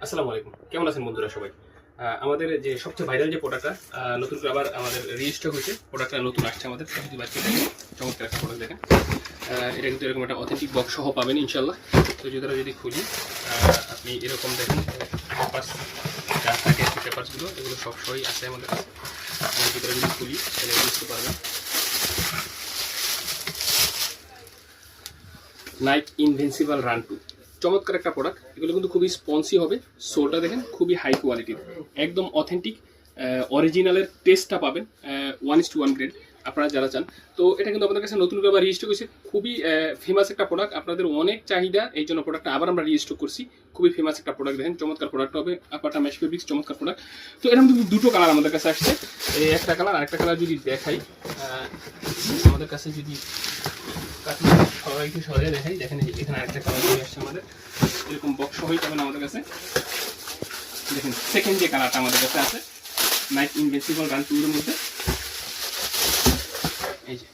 আসসালামু আলাইকুম, কেমন আছেন বন্ধুরা সবাই? আমাদের যে সবচেয়ে ভাইরাল যে প্রোডাক্টটা নতুন করে আবার আমাদের রিস্টক হয়েছে, প্রোডাক্টটা নতুন আসছে আমাদের যদি বাচ্চা দেখেন, চমৎকার একটা প্রোডাক্ট দেখেন। এটা কিন্তু এরকম একটা অথেন্টিক বক্স সহ পাবেন ইনশাল্লাহ। তো যদি খুলি আপনি এরকম দেখেন পেপার্স যা থাকে পেপার্সগুলো এগুলো সব সবই আছে আমাদের কাছে। আমি ভিতরে যদি খুলি তাহলে বুঝতে পারবেন। নাইক ইনভিনসিবল রান 2 চমৎকার একটা প্রোডাক্ট। এগুলো কিন্তু খুবই স্পঞ্জি হবে। সোলটা দেখেন খুবই হাই কোয়ালিটির, একদম অথেন্টিক অরিজিনালের টেস্টটা পাবেন 1:1 গ্রেড আপনারা যারা চান। তো এটা কিন্তু আমাদের কাছে নতুন করে আবার রিস্টক হয়েছে, খুবই ফেমাস একটা প্রোডাক্ট, আপনাদের অনেক চাহিদা, এই জন্য প্রোডাক্টটা আবার আমরা রিস্টক করছি। খুবই ফেমাস একটা প্রোডাক্ট, দেখেন চমৎকার প্রোডাক্ট হবে, আপাটা ম্যাশ ফেব্রিক্স চমৎকার প্রোডাক্ট। তো এরকম কিন্তু দুটো কালার আমাদের কাছে আসছে, এই একটা কালার আরেকটা কালার যদি দেখাই আমাদের কাছে, যদি সবাইকে সহজে দেখাই, দেখেন এখানে আরেকটা কালার চলে আসছে আমাদের, এরকম বক্স হয়ে যাবেন আমাদের কাছে। দেখেন সেকেন্ড যে কালারটা আমাদের কাছে আছে নাইক ইনভিনসিবল রান 2 এর মধ্যে, এই যে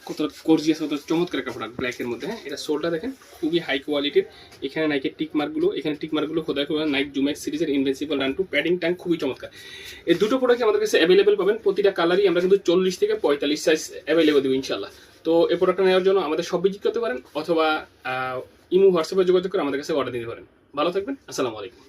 কত গর্জিয়াস, কত চমৎকার একটা প্রোডাক্ট ব্ল্যাকের মধ্যে। হ্যাঁ, এটা সোলটা দেখেন খুবই হাই কোয়ালিটির। এখানে নাইকের টিকমার্কগুলো খোদাই করে নাইক জুম্যাক্স সিরিজের ইনভিনসিবল রান 2 প্যাডিং ট্যাঙ্ক খুবই চমৎকার। এই দুটো প্রোডাক্ট আমাদের কাছে অ্যাভেলেবেল পাবেন, প্রতিটা কালারই আমরা কিন্তু 40 থেকে 45 সাইজ অ্যাভেলেবেল দেবো ইনশাল্লাহ। তো এই প্রোডাক্টটা নেওয়ার জন্য আমাদের সব ভিজিট করতে পারেন, অথবা ইমো হোয়াটসঅ্যাপে যোগাযোগ করে আমাদের কাছে অর্ডার দিতে পারেন। ভালো থাকবেন, আসসালামু আলাইকুম।